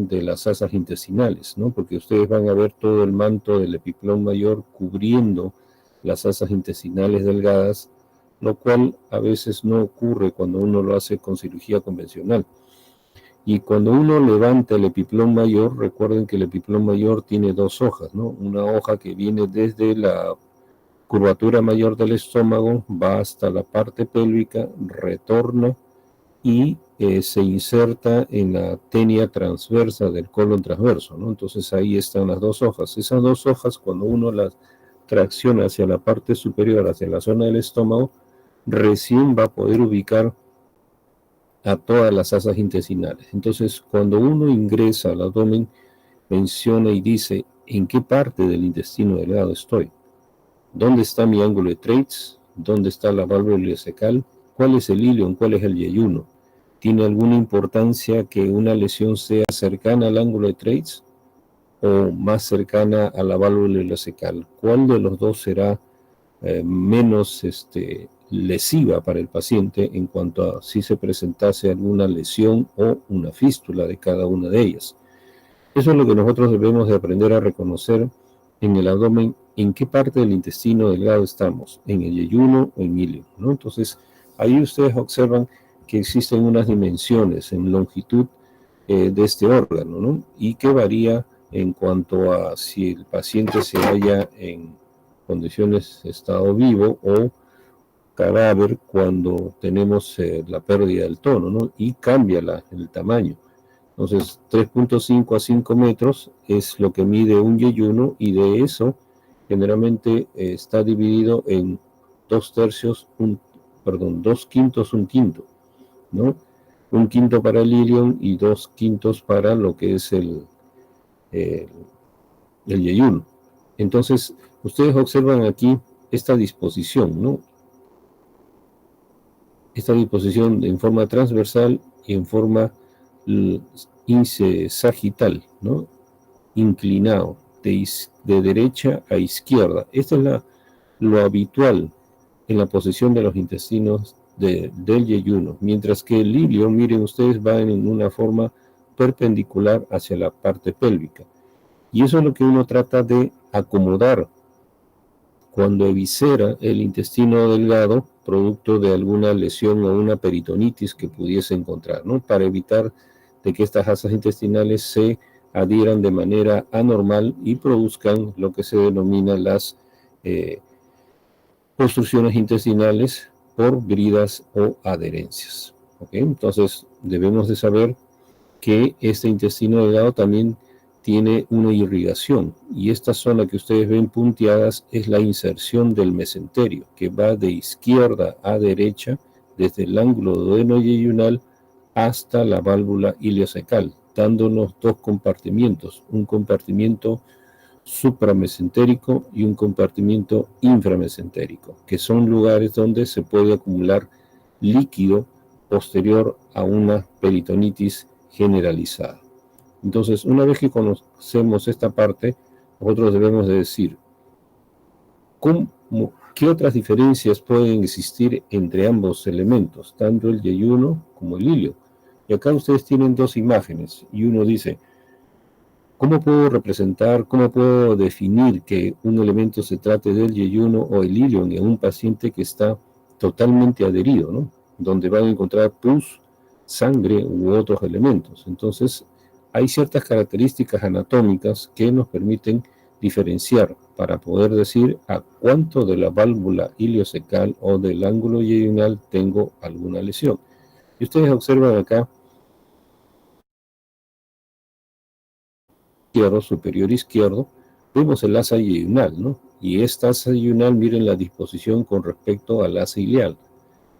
de las asas intestinales, ¿no? Porque ustedes van a ver todo el manto del epiplón mayor cubriendo las asas intestinales delgadas, lo cual a veces no ocurre cuando uno lo hace con cirugía convencional. Y cuando uno levanta el epiplón mayor, recuerden que el epiplón mayor tiene dos hojas, ¿no? Una hoja que viene desde la curvatura mayor del estómago, va hasta la parte pélvica, retorna y se inserta en la tenia transversa del colon transverso, ¿no? Entonces ahí están las dos hojas. Esas dos hojas, cuando uno las tracciona hacia la parte superior, hacia la zona del estómago, recién va a poder ubicar a todas las asas intestinales. Entonces, cuando uno ingresa al abdomen, menciona y dice, ¿en qué parte del intestino delgado estoy? ¿Dónde está mi ángulo de Treitz? ¿Dónde está la válvula ileocecal? ¿Cuál es el ilion? ¿Cuál es el yeyuno? ¿Tiene alguna importancia que una lesión sea cercana al ángulo de Treitz o más cercana a la válvula ileocecal? ¿Cuál de los dos será menos lesiva para el paciente en cuanto a si se presentase alguna lesión o una fístula de cada una de ellas? Eso es lo que nosotros debemos de aprender a reconocer en el abdomen, en qué parte del intestino delgado estamos, en el yeyuno o en ilion, ¿no? Entonces, ahí ustedes observan que existen unas dimensiones en longitud de este órgano, ¿no? Y que varía en cuanto a si el paciente se halla en condiciones de estado vivo o cadáver cuando tenemos la pérdida del tono, ¿no? Y cambia el tamaño. Entonces, 3.5 a 5 metros es lo que mide un yeyuno y de eso generalmente está dividido en 2/3, 2/5, 1/5, ¿no? 1/5 para el ilion y 2/5 para lo que es el yeyuno. Entonces, ustedes observan aquí esta disposición, ¿no? Esta disposición en forma transversal y en forma sagital, ¿no? Inclinado, de derecha a izquierda. Esto es lo habitual en la posición de los intestinos del yeyuno, mientras que el ilion, miren ustedes, va en una forma perpendicular hacia la parte pélvica. Y eso es lo que uno trata de acomodar cuando eviscera el intestino delgado, producto de alguna lesión o una peritonitis que pudiese encontrar, ¿no? Para evitar de que estas asas intestinales se adhieran de manera anormal y produzcan lo que se denomina las obstrucciones intestinales por bridas o adherencias. ¿Okay? Entonces, debemos de saber que este intestino delgado también tiene una irrigación y esta zona que ustedes ven punteadas es la inserción del mesenterio que va de izquierda a derecha desde el ángulo duodenoyeyunal hasta la válvula ileocecal, dándonos dos compartimientos, un compartimiento supramesentérico y un compartimiento inframesentérico, que son lugares donde se puede acumular líquido posterior a una peritonitis generalizada. Entonces, una vez que conocemos esta parte, nosotros debemos de decir, ¿qué otras diferencias pueden existir entre ambos elementos, tanto el yeyuno como el ilion? Y acá ustedes tienen dos imágenes, y uno dice, ¿cómo puedo representar, cómo puedo definir que un elemento se trate del yeyuno o el ilion en un paciente que está totalmente adherido, ¿no? Donde van a encontrar pus, sangre u otros elementos? Entonces, hay ciertas características anatómicas que nos permiten diferenciar para poder decir a cuánto de la válvula ileocecal o del ángulo yeyunal tengo alguna lesión. Y ustedes observan acá, superior izquierdo, vemos el asa yeyunal, ¿no? Y esta asa yeyunal, miren la disposición con respecto al asa ilial.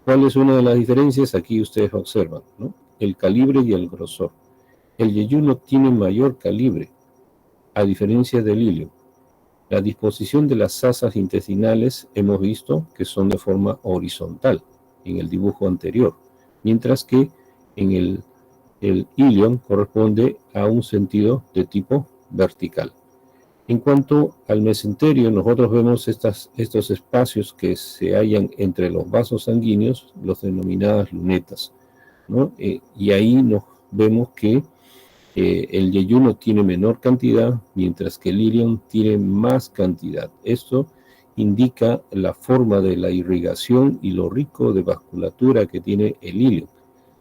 ¿Cuál es una de las diferencias? Aquí ustedes observan, ¿no? El calibre y el grosor. El yeyuno tiene mayor calibre, a diferencia del ilion. La disposición de las asas intestinales hemos visto que son de forma horizontal en el dibujo anterior, mientras que en el ilion corresponde a un sentido de tipo vertical. En cuanto al mesenterio, nosotros vemos estos espacios que se hallan entre los vasos sanguíneos, los denominadas lunetas, ¿no? Y ahí nos vemos que El yeyuno tiene menor cantidad, mientras que el ilion tiene más cantidad. Esto indica la forma de la irrigación y lo rico de vasculatura que tiene el ilion.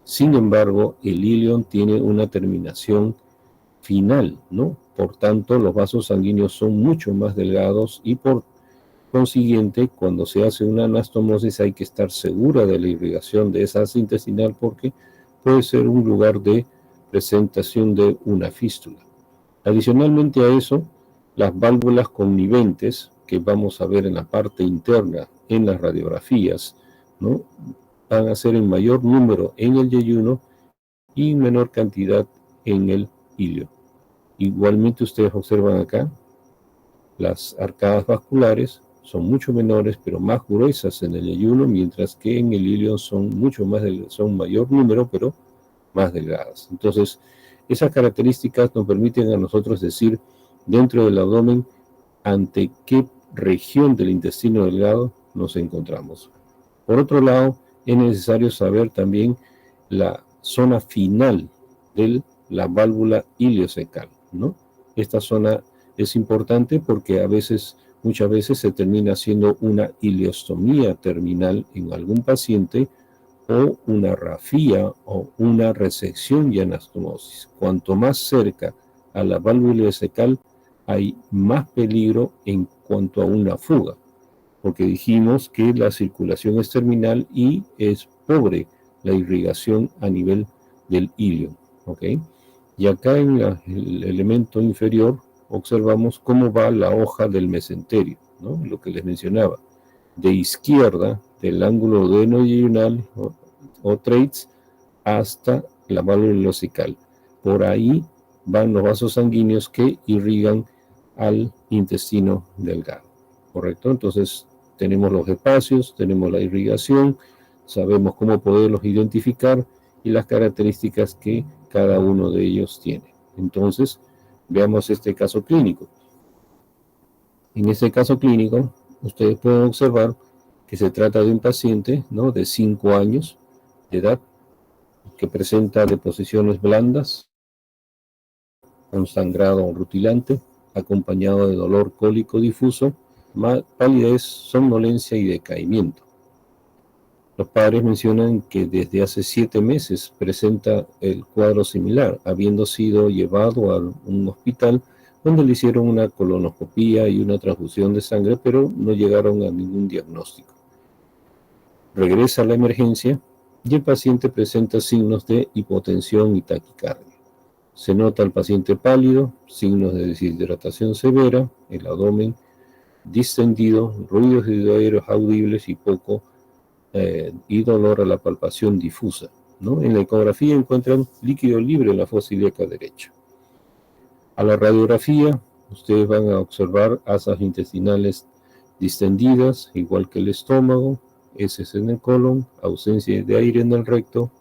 Sin embargo, el ilion tiene una terminación final, ¿no? Por tanto, los vasos sanguíneos son mucho más delgados y por consiguiente, cuando se hace una anastomosis hay que estar segura de la irrigación de esa asa intestinal porque puede ser un lugar de presentación de una fístula. Adicionalmente a eso, las válvulas conniventes, que vamos a ver en la parte interna en las radiografías, ¿no? Van a ser en mayor número en el yeyuno y en menor cantidad en el ilio. Igualmente ustedes observan acá, las arcadas vasculares son mucho menores, pero más gruesas en el yeyuno, mientras que en el ilio son mayor número, pero más delgadas. Entonces, esas características nos permiten a nosotros decir dentro del abdomen ante qué región del intestino delgado nos encontramos. Por otro lado, es necesario saber también la zona final de la válvula iliocecal, ¿no? Esta zona es importante porque muchas veces se termina haciendo una ileostomía terminal en algún paciente o una rafía o una resección y anastomosis. Cuanto más cerca a la válvula iliocecal hay más peligro en cuanto a una fuga, porque dijimos que la circulación es terminal y es pobre la irrigación a nivel del ilio, ¿ok? Y acá en el elemento inferior observamos cómo va la hoja del mesenterio, ¿no? Lo que les mencionaba. De izquierda, del ángulo duodenal o traits, hasta la válvula ileocecal. Por ahí van los vasos sanguíneos que irrigan al intestino delgado, ¿correcto? Entonces tenemos los espacios, tenemos la irrigación, sabemos cómo poderlos identificar y las características que cada uno de ellos tiene. Entonces, veamos este caso clínico. En este caso clínico, ustedes pueden observar que se trata de un paciente, ¿no?, de 5 años de edad, que presenta deposiciones blandas, con sangrado rutilante, acompañado de dolor cólico difuso, palidez, somnolencia y decaimiento. Los padres mencionan que desde hace 7 meses presenta el cuadro similar, habiendo sido llevado a un hospital donde le hicieron una colonoscopía y una transfusión de sangre, pero no llegaron a ningún diagnóstico. Regresa a la emergencia y el paciente presenta signos de hipotensión y taquicardia. Se nota al paciente pálido, signos de deshidratación severa, el abdomen distendido, ruidos audibles y dolor a la palpación difusa, ¿no? En la ecografía encuentran líquido libre en la fosa ilíaca derecha. A la radiografía, ustedes van a observar asas intestinales distendidas, igual que el estómago, heces en el colon, ausencia de aire en el recto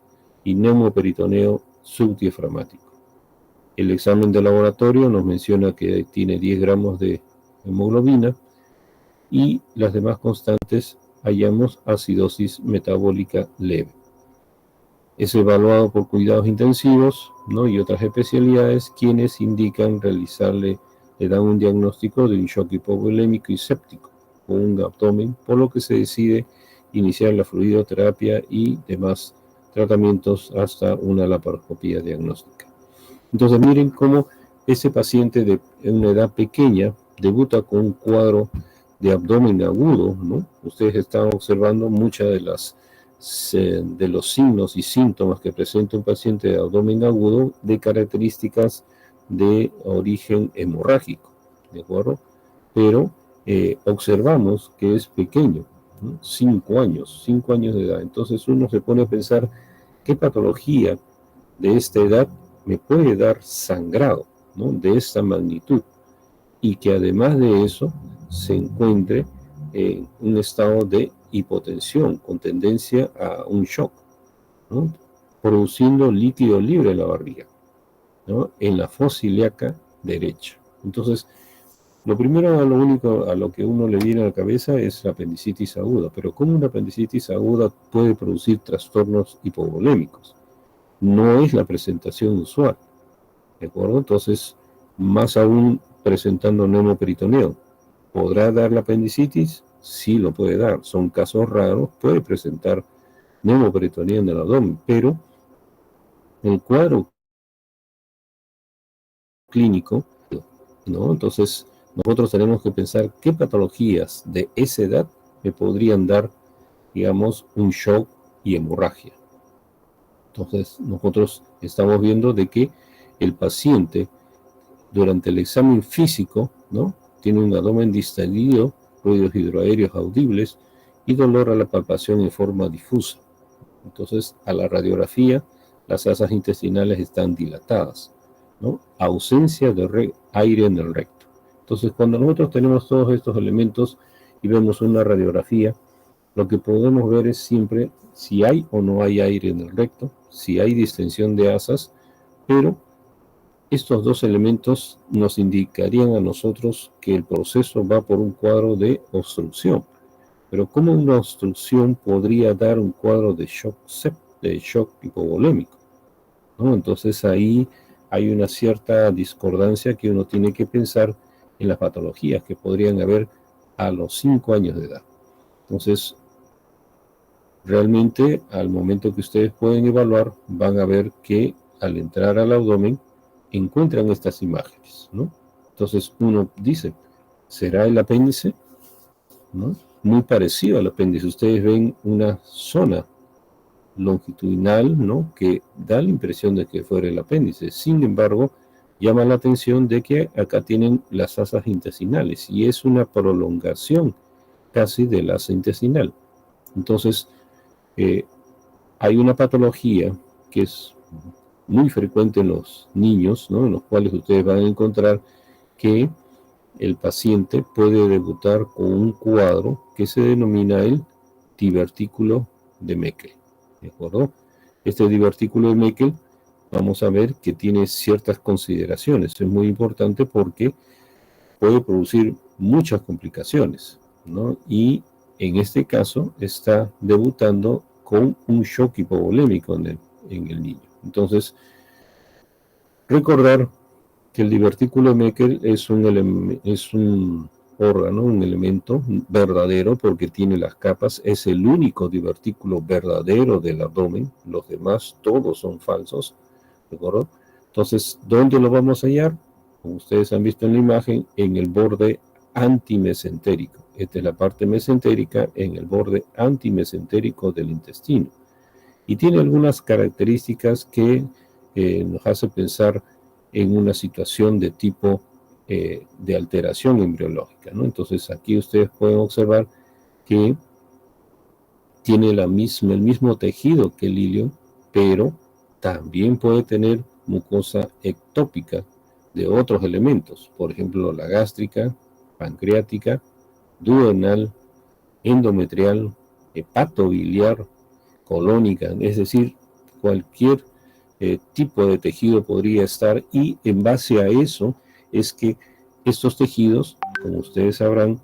y neumoperitoneo subdiafragmático. El examen de laboratorio nos menciona que tiene 10 gramos de hemoglobina y las demás constantes hallamos acidosis metabólica leve. Es evaluado por cuidados intensivos, ¿no?, y otras especialidades, quienes le dan un diagnóstico de un shock hipovolémico y séptico o un abdomen, por lo que se decide iniciar la fluidoterapia y demás tratamientos hasta una laparoscopía diagnóstica. Entonces miren cómo ese paciente de una edad pequeña debuta con un cuadro de abdomen agudo, ¿no? Ustedes están observando muchas de los signos y síntomas que presenta un paciente de abdomen agudo de características de origen hemorrágico, ¿de acuerdo? Pero observamos que es pequeño, ¿no? 5 años de edad. Entonces uno se pone a pensar, ¿qué patología de esta edad me puede dar sangrado, ¿no?, de esta magnitud? Y que además de eso se encuentre en un estado de hipotensión con tendencia a un shock, ¿no?, produciendo líquido libre en la barriga, ¿no?, en la fosa ilíaca derecha. Entonces, lo primero, a lo que uno le viene a la cabeza es la apendicitis aguda, pero ¿cómo una apendicitis aguda puede producir trastornos hipovolémicos? No es la presentación usual. ¿de acuerdo? Entonces, más aún presentando neumoperitoneo. ¿Podrá dar la apendicitis? Sí lo puede dar. Son casos raros, puede presentar neumoperitoneo en el abdomen, pero el cuadro clínico, ¿no? Entonces, nosotros tenemos que pensar qué patologías de esa edad me podrían dar, digamos, un shock y hemorragia. Entonces, nosotros estamos viendo de que el paciente, durante el examen físico, ¿no?, tiene un abdomen distendido, ruidos hidroaéreos audibles y dolor a la palpación en forma difusa. Entonces, a la radiografía, las asas intestinales están dilatadas, ¿no? Ausencia de aire en el recto. Entonces, cuando nosotros tenemos todos estos elementos y vemos una radiografía, lo que podemos ver es siempre si hay o no hay aire en el recto, si hay distensión de asas, pero estos dos elementos nos indicarían a nosotros que el proceso va por un cuadro de obstrucción. Pero ¿cómo una obstrucción podría dar un cuadro de shock hipovolémico, ¿no? Entonces ahí hay una cierta discordancia que uno tiene que pensar en las patologías que podrían haber a los 5 años de edad. Entonces, realmente al momento que ustedes pueden evaluar, van a ver que al entrar al abdomen encuentran estas imágenes, ¿no? Entonces uno dice, ¿será el apéndice? ¿No? Muy parecido al apéndice. Ustedes ven una zona longitudinal, ¿no?, que da la impresión de que fuera el apéndice. Sin embargo, llama la atención de que acá tienen las asas intestinales y es una prolongación casi del asa intestinal. Entonces, hay una patología que es muy frecuente en los niños, ¿no?, en los cuales ustedes van a encontrar que el paciente puede debutar con un cuadro que se denomina el divertículo de Meckel, ¿de acuerdo? Este divertículo de Meckel, vamos a ver que tiene ciertas consideraciones. Es muy importante porque puede producir muchas complicaciones, ¿no? Y en este caso está debutando con un shock hipovolémico en el niño. Entonces, recordar que el divertículo de Meckel es un órgano, un elemento verdadero porque tiene las capas, es el único divertículo verdadero del abdomen, los demás todos son falsos, ¿de acuerdo? Entonces, ¿dónde lo vamos a hallar? Como ustedes han visto en la imagen, en el borde antimesentérico. Esta es la parte mesentérica en el borde antimesentérico del intestino. Y tiene algunas características que nos hace pensar en una situación de tipo de alteración embriológica, ¿no? Entonces aquí ustedes pueden observar que tiene el mismo tejido que el ilion, pero también puede tener mucosa ectópica de otros elementos, por ejemplo la gástrica, pancreática, duodenal, endometrial, hepatobiliar, colónica, es decir, cualquier tipo de tejido podría estar, y en base a eso es que estos tejidos, como ustedes sabrán,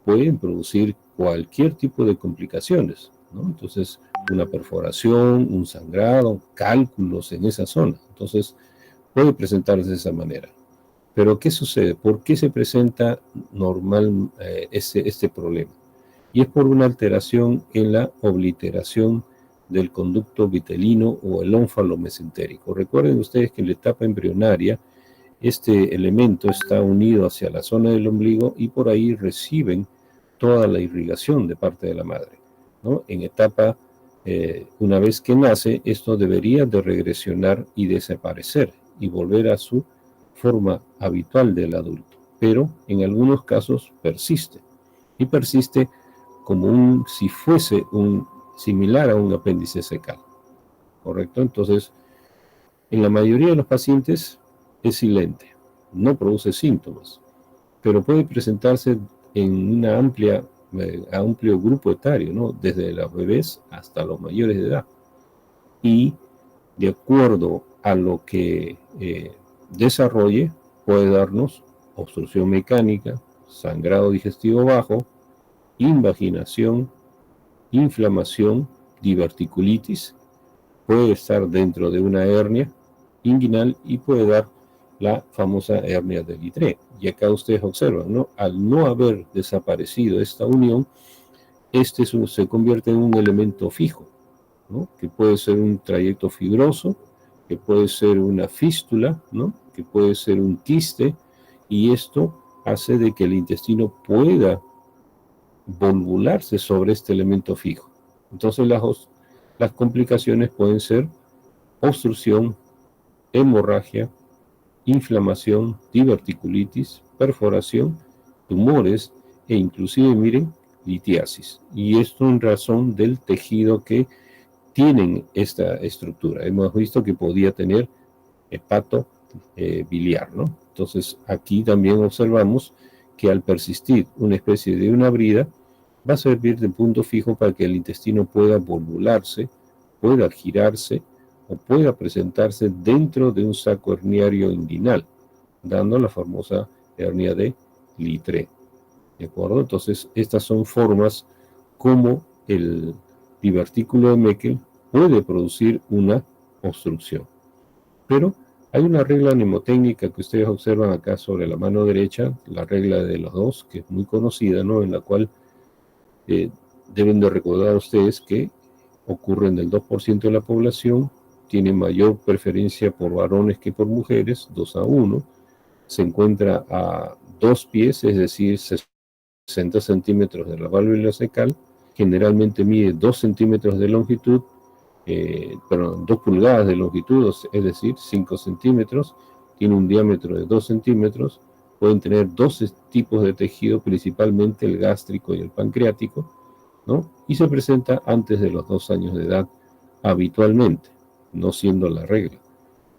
pueden producir cualquier tipo de complicaciones, ¿no? Entonces, una perforación, un sangrado, cálculos en esa zona. Entonces, puede presentarse de esa manera. Pero, ¿qué sucede? ¿Por qué se presenta normal este problema? Y es por una alteración en la obliteración del conducto vitelino o el ónfalo mesentérico. Recuerden ustedes que en la etapa embrionaria este elemento está unido hacia la zona del ombligo y por ahí reciben toda la irrigación de parte de la madre, ¿no? En etapa, una vez que nace, esto debería de regresionar y desaparecer y volver a su forma habitual del adulto, pero en algunos casos persiste y persiste como si fuese similar a un apéndice secal, ¿correcto? Entonces, en la mayoría de los pacientes es silente, no produce síntomas, pero puede presentarse en una amplio grupo etario, ¿no? Desde los bebés hasta los mayores de edad. Y de acuerdo a lo que desarrolle, puede darnos obstrucción mecánica, sangrado digestivo bajo, invaginación, inflamación, diverticulitis, puede estar dentro de una hernia inguinal y puede dar la famosa hernia de Littré. Y acá ustedes observan, ¿no? Al no haber desaparecido esta unión, se convierte en un elemento fijo, ¿no? Que puede ser un trayecto fibroso, que puede ser una fístula, ¿no? Que puede ser un quiste, y esto hace de que el intestino pueda volvularse sobre este elemento fijo. Entonces las complicaciones pueden ser obstrucción, hemorragia, inflamación, diverticulitis, perforación, tumores e inclusive, miren, litiasis. Y esto en razón del tejido que tienen esta estructura. Hemos visto que podía tener hepato biliar, ¿no? Entonces aquí también observamos que al persistir una especie de una brida, va a servir de punto fijo para que el intestino pueda volvularse, pueda girarse o pueda presentarse dentro de un saco herniario inguinal, dando la famosa hernia de Littré. ¿De acuerdo? Entonces, estas son formas como el divertículo de Meckel puede producir una obstrucción. Pero hay una regla mnemotécnica que ustedes observan acá sobre la mano derecha, la regla de los dos, que es muy conocida, ¿no? En la cual deben de recordar ustedes que ocurre en el 2% de la población, tiene mayor preferencia por varones que por mujeres, 2-1, se encuentra a 2 pies, es decir, 60 centímetros de la válvula cecal, generalmente mide 2 centímetros de longitud, 2 pulgadas de longitud, es decir, 5 centímetros, tiene un diámetro de 2 centímetros, pueden tener 12 tipos de tejido, principalmente el gástrico y el pancreático, ¿no? Y se presenta antes de los 2 años de edad habitualmente, no siendo la regla,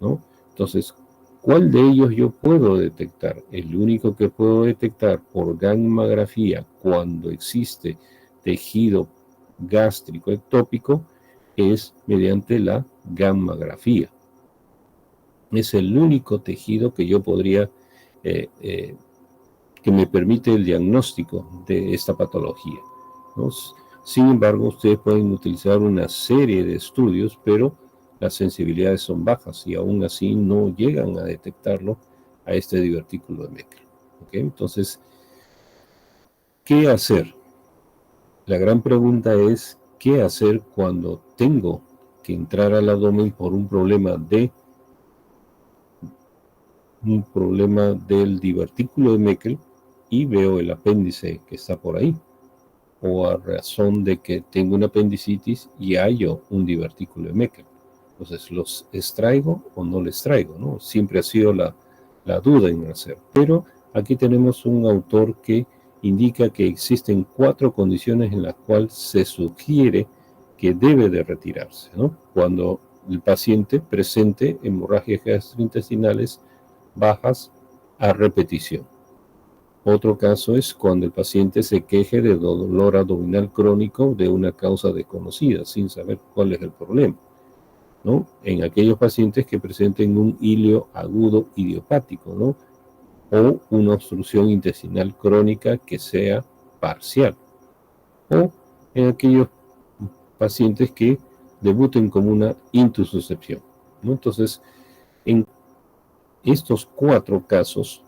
¿no? Entonces, ¿cuál de ellos yo puedo detectar? El único que puedo detectar por gammografía cuando existe tejido gástrico ectópico es mediante la gammografía. Es el único tejido que yo podría, que me permite el diagnóstico de esta patología, ¿no? Sin embargo, ustedes pueden utilizar una serie de estudios, pero las sensibilidades son bajas y aún así no llegan a detectarlo a este divertículo de Meckel. ¿Okay? Entonces, ¿qué hacer? La gran pregunta es, ¿qué hacer cuando tengo que entrar al abdomen por un problema del divertículo de Meckel y veo el apéndice que está por ahí? O a razón de que tengo una apendicitis y hallo un divertículo de Meckel. Entonces, ¿los extraigo o no los extraigo? ¿No? Siempre ha sido la duda en hacer. Pero aquí tenemos un autor que indica que existen 4 condiciones en las cuales se sugiere que debe de retirarse, ¿no? Cuando el paciente presente hemorragias gastrointestinales bajas a repetición. Otro caso es cuando el paciente se queje de dolor abdominal crónico de una causa desconocida, sin saber cuál es el problema, ¿no? En aquellos pacientes que presenten un ilio agudo idiopático, ¿no? O una obstrucción intestinal crónica que sea parcial. O en aquellos pacientes que debuten como una intususcepción, ¿no? Entonces, en estos 4 casos,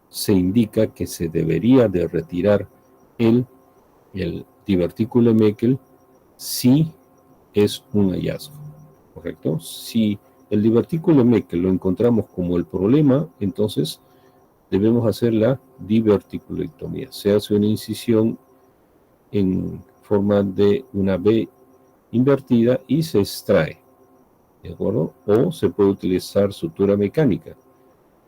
se indica que se debería de retirar el divertículo de Meckel si es un hallazgo, ¿correcto? Si el divertículo de Meckel lo encontramos como el problema, entonces debemos hacer la diverticulectomía. Se hace una incisión en forma de una V invertida y se extrae, ¿de acuerdo? O se puede utilizar sutura mecánica.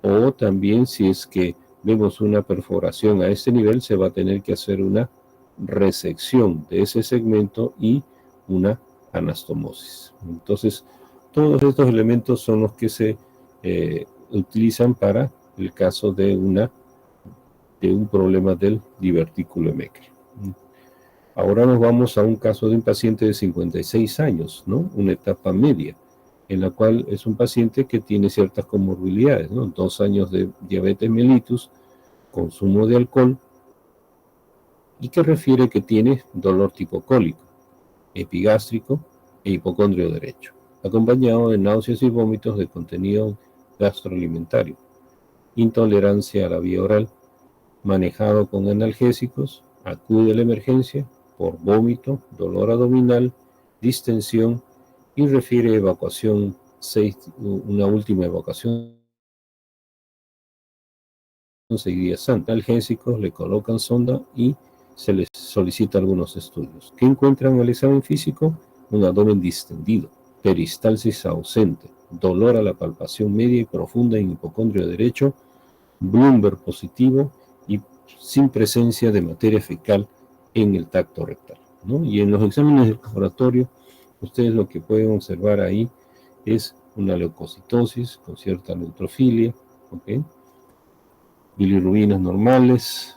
O también si es que vemos una perforación a este nivel, se va a tener que hacer una resección de ese segmento y una anastomosis. Entonces, todos estos elementos son los que se utilizan para el caso de un problema del divertículo de Meckel. Ahora nos vamos a un caso de un paciente de 56 años, ¿no? Una etapa media, en la cual es un paciente que tiene ciertas comorbilidades, ¿no? 2 años de diabetes mellitus, consumo de alcohol, y que refiere que tiene dolor tipo cólico, epigástrico e hipocondrio derecho, acompañado de náuseas y vómitos de contenido gastroalimentario. intolerancia a la vía oral, manejado con analgésicos, acude a la emergencia por vómito, dolor abdominal, distensión y refiere evacuación, una última evacuación seguiría santa. Analgésicos, le colocan sonda y se les solicita algunos estudios. ¿Qué encuentran en el examen físico? Un abdomen distendido, peristalsis ausente, dolor a la palpación media y profunda en hipocondrio derecho, Bloomberg positivo y sin presencia de materia fecal en el tacto rectal, ¿no? Y en los exámenes del laboratorio, ustedes lo que pueden observar ahí es una leucocitosis con cierta neutrofilia, ¿ok? Bilirrubinas normales,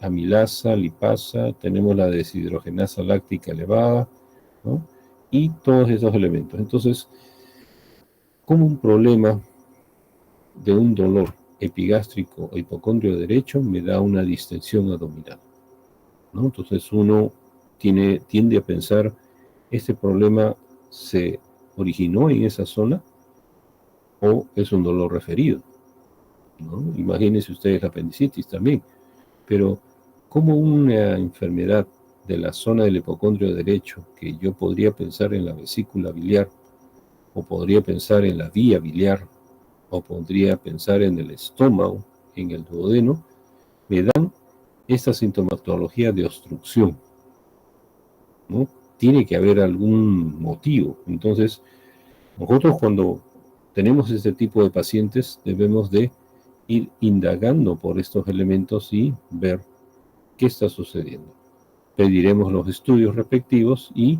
amilasa, lipasa, tenemos la deshidrogenasa láctica elevada, ¿no? Y todos esos elementos. Entonces, como un problema de un dolor epigástrico o hipocondrio derecho me da una distensión abdominal, ¿no? Entonces uno tiende a pensar, ¿este problema se originó en esa zona o es un dolor referido, ¿no? Imagínense ustedes la apendicitis también, pero como una enfermedad de la zona del hipocondrio derecho, que yo podría pensar en la vesícula biliar, o podría pensar en la vía biliar, o podría pensar en el estómago, en el duodeno, me dan esta sintomatología de obstrucción, ¿no? Tiene que haber algún motivo. Entonces, nosotros cuando tenemos este tipo de pacientes debemos de ir indagando por estos elementos y ver qué está sucediendo. Pediremos los estudios respectivos y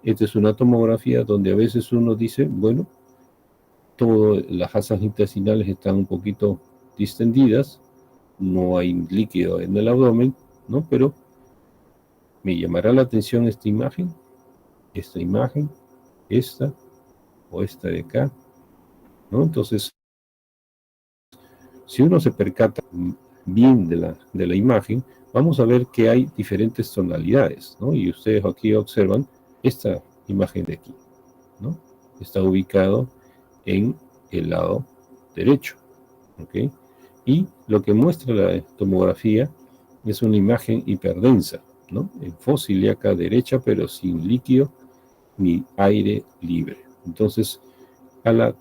esta es una tomografía donde a veces uno dice, bueno, las asas intestinales están un poquito distendidas, no hay líquido en el abdomen, ¿no? Pero me llamará la atención esta imagen, esta o esta de acá, ¿no? Entonces, si uno se percata bien de la imagen, vamos a ver que hay diferentes tonalidades, ¿no? Y ustedes aquí observan esta imagen de aquí, ¿no? Está ubicado en el lado derecho, ¿ok? Y lo que muestra la tomografía es una imagen hiperdensa, ¿no? En fosa ilíaca derecha, pero sin líquido ni aire libre. Entonces,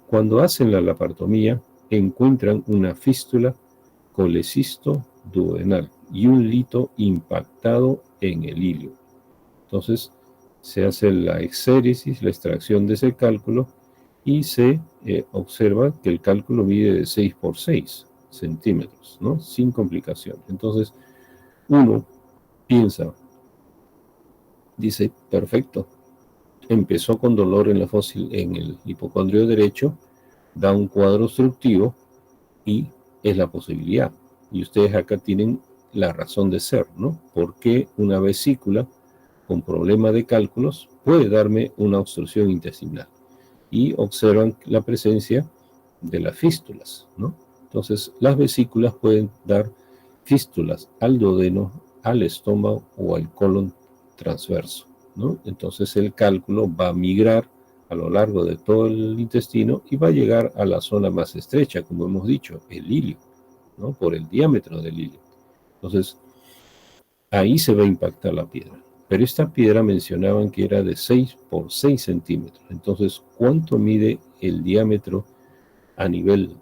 cuando hacen la laparotomía, encuentran una fístula colecisto duodenal y un lito impactado en el ilio. Entonces, se hace la exéresis, la extracción de ese cálculo, y se observa que el cálculo mide de 6 por 6 centímetros, ¿no? Sin complicaciones. Entonces, uno piensa, dice, perfecto, empezó con dolor en en el hipocondrio derecho, da un cuadro obstructivo y es la posibilidad. Y ustedes acá tienen la razón de ser, ¿no? Porque una vesícula con problema de cálculos puede darme una obstrucción intestinal. Y observan la presencia de las fístulas, ¿no? Entonces, las vesículas pueden dar fístulas al duodeno, al estómago o al colon transverso, ¿no? Entonces, el cálculo va a migrar a lo largo de todo el intestino y va a llegar a la zona más estrecha, como hemos dicho, el ilio, ¿no? Por el diámetro del ilio. Entonces, ahí se va a impactar la piedra. Pero esta piedra mencionaban que era de 6 por 6 centímetros. Entonces, ¿cuánto mide el diámetro a nivel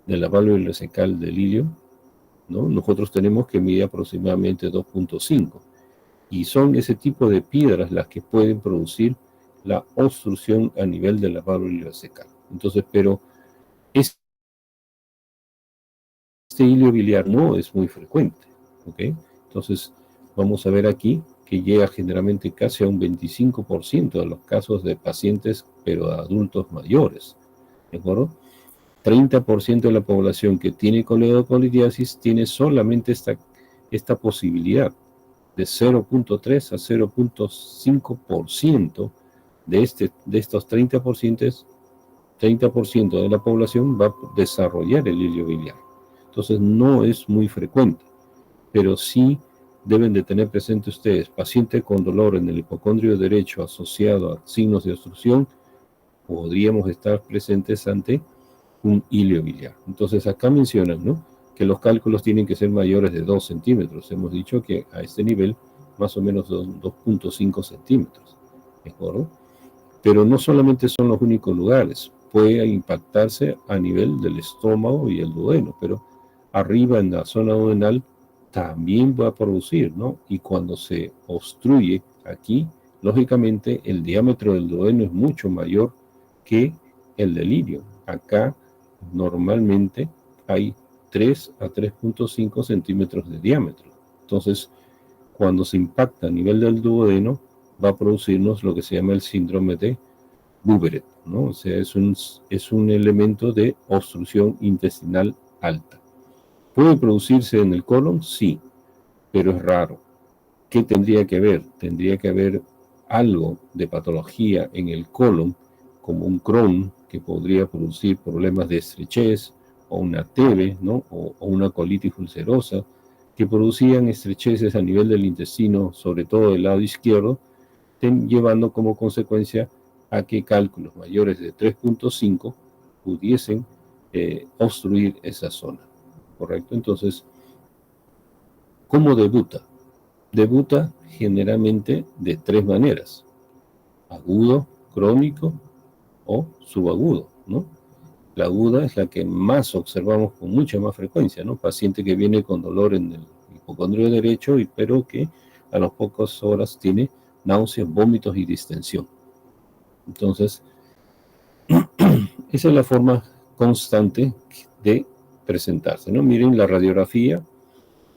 de la válvula ileocecal del ilio? ¿No? Nosotros tenemos que mide aproximadamente 2.5. Y son ese tipo de piedras las que pueden producir la obstrucción a nivel de la válvula ileocecal. Entonces, pero este ilio biliar no es muy frecuente, ¿ok? Entonces, vamos a ver aquí que llega generalmente casi a un 25% de los casos de pacientes, pero adultos mayores, ¿de acuerdo? 30% de la población que tiene coledocolitiasis tiene solamente esta posibilidad de 0.3 a 0.5% de estos 30% de la población va a desarrollar el ilio biliar. Entonces no es muy frecuente, pero sí deben de tener presente ustedes, paciente con dolor en el hipocondrio derecho asociado a signos de obstrucción, podríamos estar presentes ante un hilo biliar. Entonces acá mencionan, ¿no?, que los cálculos tienen que ser mayores de 2 centímetros. Hemos dicho que a este nivel más o menos 2.5 centímetros, ¿de acuerdo? Pero no solamente son los únicos lugares, puede impactarse a nivel del estómago y el duodeno, pero arriba en la zona duodenal también va a producir, ¿no? Y cuando se obstruye aquí, lógicamente el diámetro del duodeno es mucho mayor que el del ilio. Acá normalmente hay 3 a 3.5 centímetros de diámetro. Entonces, cuando se impacta a nivel del duodeno, va a producirnos lo que se llama el síndrome de Bouberet, ¿no? O sea, es un elemento de obstrucción intestinal alta. ¿Puede producirse en el colon? Sí, pero es raro. ¿Qué tendría que haber? Tendría que haber algo de patología en el colon, como un Crohn, que podría producir problemas de estrechez, o una TB, ¿no?, o una colitis ulcerosa, que producían estrecheces a nivel del intestino, sobre todo del lado izquierdo, llevando como consecuencia a que cálculos mayores de 3.5 pudiesen obstruir esa zona, ¿correcto? Entonces, ¿cómo debuta? Debuta generalmente de 3 maneras: agudo, crónico o subagudo, ¿no? La aguda es la que más observamos con mucha más frecuencia, ¿no? Paciente que viene con dolor en el hipocondrio derecho, pero que a las pocas horas tiene náuseas, vómitos y distensión. Entonces, esa es la forma constante de presentarse, ¿no? Miren la radiografía.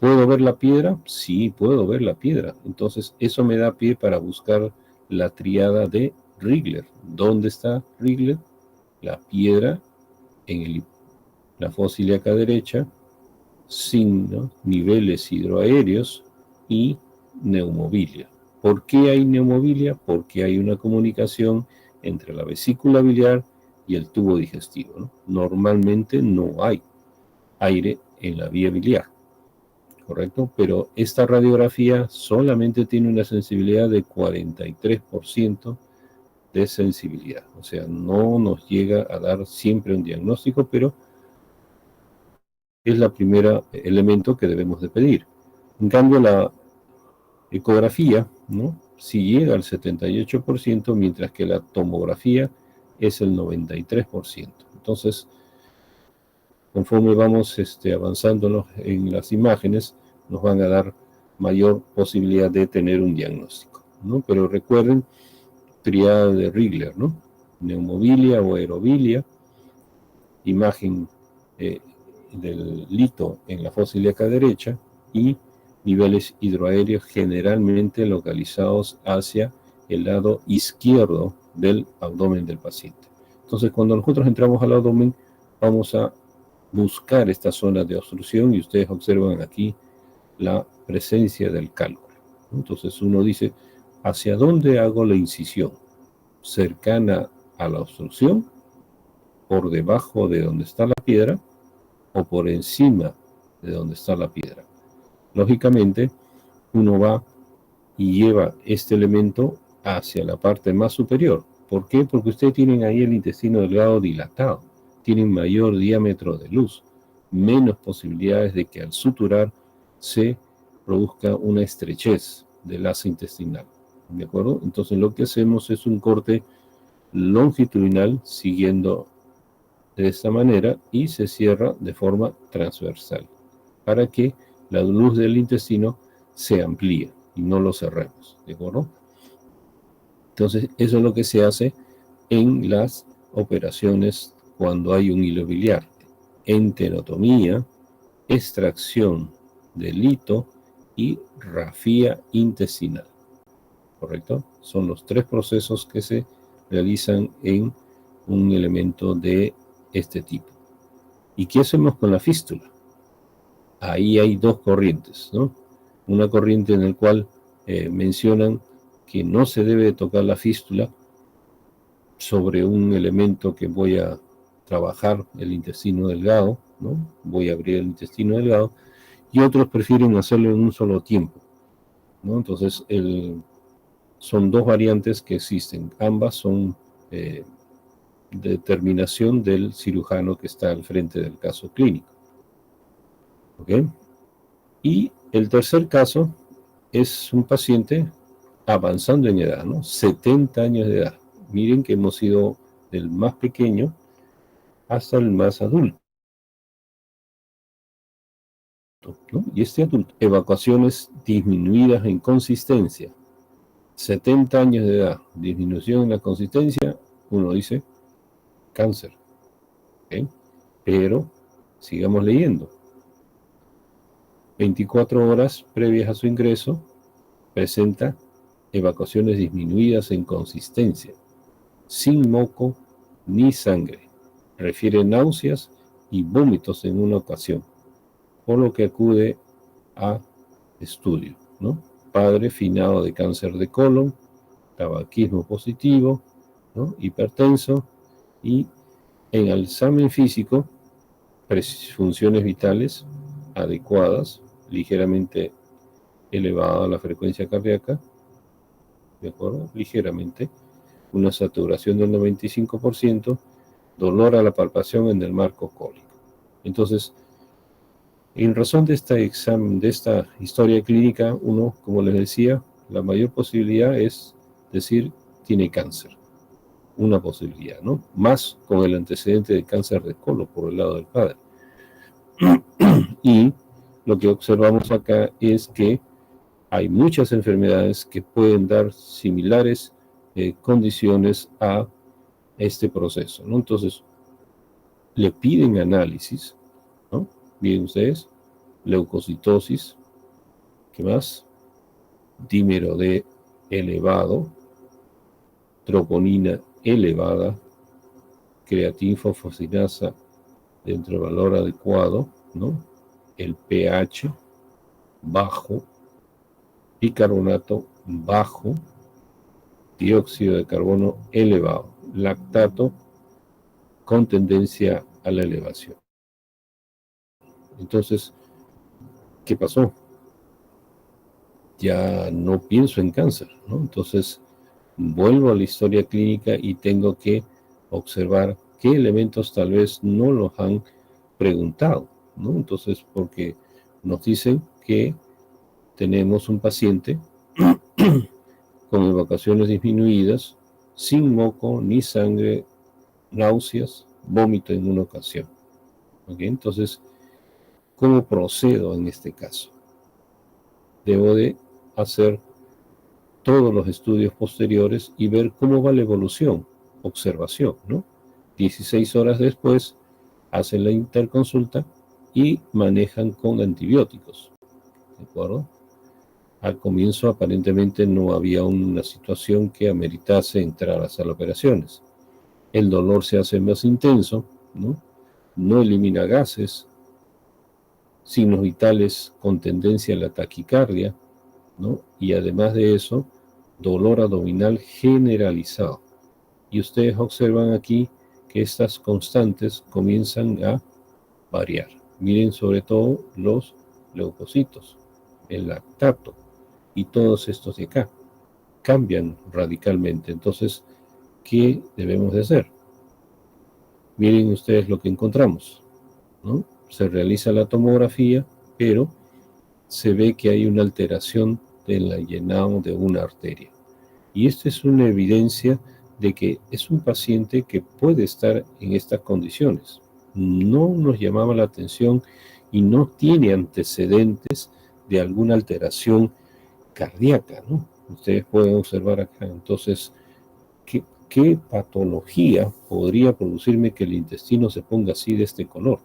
¿Puedo ver la piedra? Sí, puedo ver la piedra. Entonces, eso me da pie para buscar la triada de Rigler. ¿Dónde está Rigler? La piedra en la fosa ilíaca derecha, sin, ¿no?, niveles hidroaéreos y neumobilia. ¿Por qué hay neumobilia? Porque hay una comunicación entre la vesícula biliar y el tubo digestivo, ¿no? Normalmente no hay aire en la vía biliar, ¿correcto? Pero esta radiografía solamente tiene una sensibilidad de 43% de sensibilidad. O sea, no nos llega a dar siempre un diagnóstico, pero es la primera elemento que debemos de pedir. En cambio, la ecografía, ¿no?, sí llega al 78%, mientras que la tomografía es el 93%. Entonces, conforme vamos avanzando en las imágenes, nos van a dar mayor posibilidad de tener un diagnóstico, ¿no? Pero recuerden, triada de Rigler, ¿no? Neumobilia o aerobilia, imagen del lito en la fosa ilíaca derecha y niveles hidroaéreos generalmente localizados hacia el lado izquierdo del abdomen del paciente. Entonces, cuando nosotros entramos al abdomen, vamos a buscar esta zona de obstrucción y ustedes observan aquí la presencia del cálculo. Entonces uno dice, ¿hacia dónde hago la incisión? ¿Cercana a la obstrucción, por debajo de donde está la piedra, o por encima de donde está la piedra? Lógicamente, uno va y lleva este elemento hacia la parte más superior. ¿Por qué? Porque ustedes tienen ahí el intestino delgado dilatado, tienen mayor diámetro de luz, menos posibilidades de que al suturar se produzca una estrechez del asa intestinal, ¿de acuerdo? Entonces lo que hacemos es un corte longitudinal siguiendo de esta manera y se cierra de forma transversal para que la luz del intestino se amplíe y no lo cerremos, ¿de acuerdo? Entonces, eso es lo que se hace en las operaciones cuando hay un hilo biliar: entenotomía, extracción del lito y rafía intestinal, ¿correcto? Son los 3 procesos que se realizan en un elemento de este tipo. ¿Y qué hacemos con la fístula? Ahí hay 2 corrientes, ¿no? Una corriente en la cual mencionan que no se debe tocar la fístula sobre un elemento que voy a trabajar, el intestino delgado, ¿no? Voy a abrir el intestino delgado, y otros prefieren hacerlo en un solo tiempo, ¿no? Entonces, son 2 variantes que existen. Ambas son determinación del cirujano que está al frente del caso clínico. ¿Ok? Y el tercer caso es un paciente avanzando en edad, ¿no? 70 años de edad. Miren que hemos ido del más pequeño hasta el más adulto, ¿no? Y este adulto, evacuaciones disminuidas en consistencia, 70 años de edad, disminución en la consistencia, uno dice cáncer, ¿ok? Pero sigamos leyendo. 24 horas previas a su ingreso, presenta evacuaciones disminuidas en consistencia, sin moco ni sangre. Refiere náuseas y vómitos en una ocasión, por lo que acude a estudio, ¿no? Padre finado de cáncer de colon, tabaquismo positivo, ¿no? Hipertenso, y en el examen físico, funciones vitales adecuadas, ligeramente elevada la frecuencia cardíaca, ¿de acuerdo? Ligeramente, una saturación del 95%, dolor a la palpación en el marco cólico. Entonces, en razón de este examen, de esta historia clínica, uno, como les decía, la mayor posibilidad es decir, tiene cáncer. Una posibilidad, ¿no? Más con el antecedente de cáncer de colon por el lado del padre. Y lo que observamos acá es que hay muchas enfermedades que pueden dar similares condiciones a este proceso, ¿no? Entonces, le piden análisis, ¿no? Miren ustedes, leucocitosis, ¿qué más? Dímero D elevado, troponina elevada, creatinfosfosinasa dentro del valor adecuado, ¿no? El pH bajo, bicarbonato bajo, dióxido de carbono elevado, lactato con tendencia a la elevación. Entonces, ¿qué pasó? Ya no pienso en cáncer, ¿no? Entonces, vuelvo a la historia clínica y tengo que observar qué elementos tal vez no los han preguntado, ¿no? Entonces, porque nos dicen que tenemos un paciente con evacuaciones disminuidas, sin moco ni sangre, náuseas, vómito en una ocasión. ¿Okay? Entonces, ¿cómo procedo en este caso? Debo de hacer todos los estudios posteriores y ver cómo va la evolución, observación, ¿no? 16 horas después hacen la interconsulta y manejan con antibióticos, ¿de acuerdo? Al comienzo aparentemente no había una situación que ameritase entrar a hacer operaciones. El dolor se hace más intenso, ¿no? No elimina gases, signos vitales con tendencia a la taquicardia, ¿no? Y además de eso, dolor abdominal generalizado. Y ustedes observan aquí que estas constantes comienzan a variar. Miren sobre todo los leucocitos, el lactato y todos estos de acá. Cambian radicalmente. Entonces, ¿qué debemos de hacer? Miren ustedes lo que encontramos, ¿no? Se realiza la tomografía, pero se ve que hay una alteración del llenado de una arteria. Y esta es una evidencia de que es un paciente que puede estar en estas condiciones. No nos llamaba la atención y no tiene antecedentes de alguna alteración cardíaca, ¿no? Ustedes pueden observar acá. Entonces, ¿qué patología podría producirme que el intestino se ponga así de este color?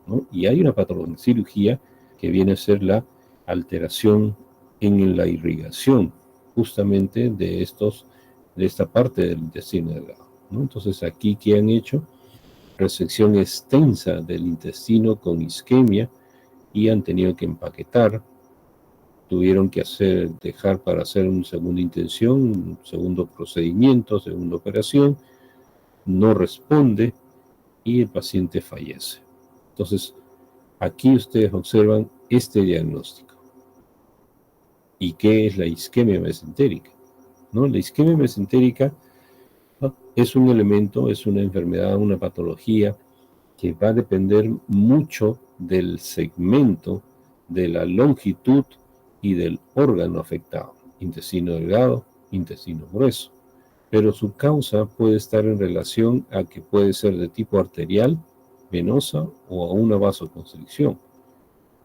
¿No? Y hay una patología en cirugía que viene a ser la alteración en la irrigación justamente de esta parte del intestino delgado, ¿no? Entonces aquí, ¿qué han hecho? Resección extensa del intestino con isquemia y han tenido que empaquetar, tuvieron que dejar para hacer una segunda intención, un segundo procedimiento, segunda operación, no responde y el paciente fallece. Entonces, aquí ustedes observan este diagnóstico. ¿Y qué es la isquemia mesentérica? ¿no? La isquemia mesentérica, ¿no?, es un elemento, es una enfermedad, una patología que va a depender mucho del segmento, de la longitud y del órgano afectado, intestino delgado, intestino grueso. Pero su causa puede estar en relación a que puede ser de tipo arterial, venosa o a una vasoconstricción.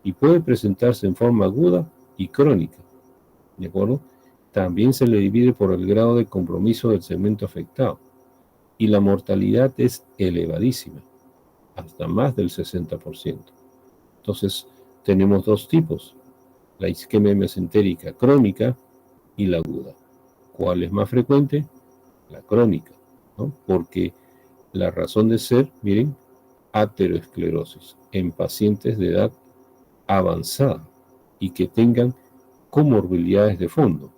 Y puede presentarse en forma aguda y crónica, ¿de acuerdo? También se le divide por el grado de compromiso del segmento afectado. Y la mortalidad es elevadísima, hasta más del 60%. Entonces, tenemos dos tipos, la isquemia mesentérica crónica y la aguda. ¿Cuál es más frecuente? La crónica, ¿no? Porque la razón de ser, miren, ateroesclerosis en pacientes de edad avanzada y que tengan comorbilidades de fondo,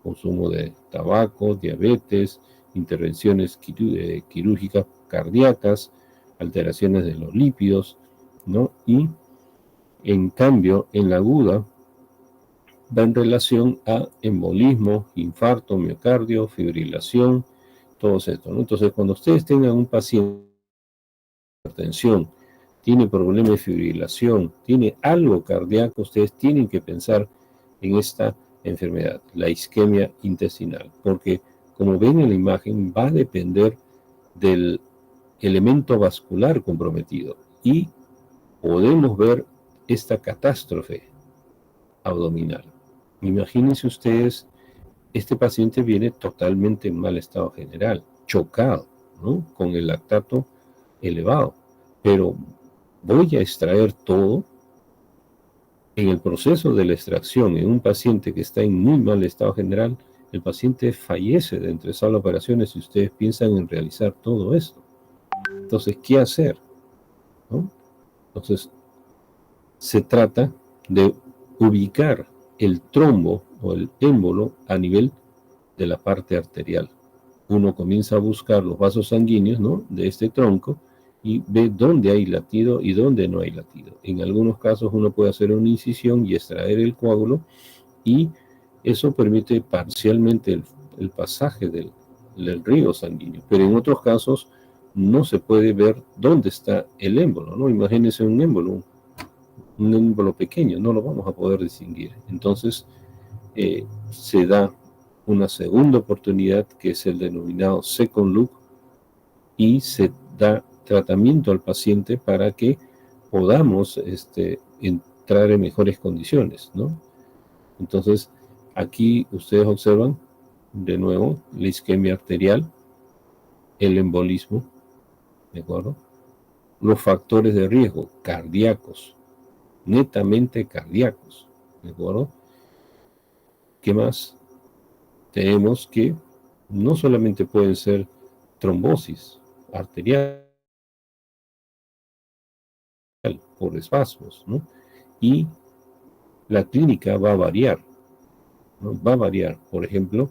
consumo de tabaco, diabetes, intervenciones quirúrgicas cardíacas, alteraciones de los lípidos, ¿no? Y en cambio, en la aguda va en relación a embolismo, infarto, miocardio, fibrilación, todo esto, ¿no? Entonces, cuando ustedes tengan un paciente con hipertensión, tiene problemas de fibrilación, tiene algo cardíaco, ustedes tienen que pensar en esta enfermedad, la isquemia intestinal, porque como ven en la imagen, va a depender del elemento vascular comprometido y podemos ver esta catástrofe abdominal. Imagínense ustedes, este paciente viene totalmente en mal estado general, chocado, ¿no?, con el lactato elevado, pero voy a extraer todo. En el proceso de la extracción en un paciente que está en muy mal estado general, el paciente fallece dentro de sala de operaciones si ustedes piensan en realizar todo esto. Entonces, ¿qué hacer?, ¿no? Entonces, se trata de ubicar el trombo o el émbolo a nivel de la parte arterial. Uno comienza a buscar los vasos sanguíneos, ¿no?, de este tronco y ve dónde hay latido y dónde no hay latido. En algunos casos uno puede hacer una incisión y extraer el coágulo y eso permite parcialmente el pasaje del río sanguíneo, pero en otros casos no se puede ver dónde está el émbolo, ¿no? Imagínense un émbolo pequeño, no lo vamos a poder distinguir. Entonces, se da una segunda oportunidad, que es el denominado second look, y se da tratamiento al paciente para que podamos entrar en mejores condiciones, ¿no? Entonces, aquí ustedes observan de nuevo la isquemia arterial, el embolismo, ¿de acuerdo? Los factores de riesgo cardíacos, netamente cardíacos, ¿de acuerdo? ¿Qué más? Tenemos que no solamente pueden ser trombosis arterial por espasmos, ¿no? Y la clínica va a variar, ¿no? Va a variar. Por ejemplo,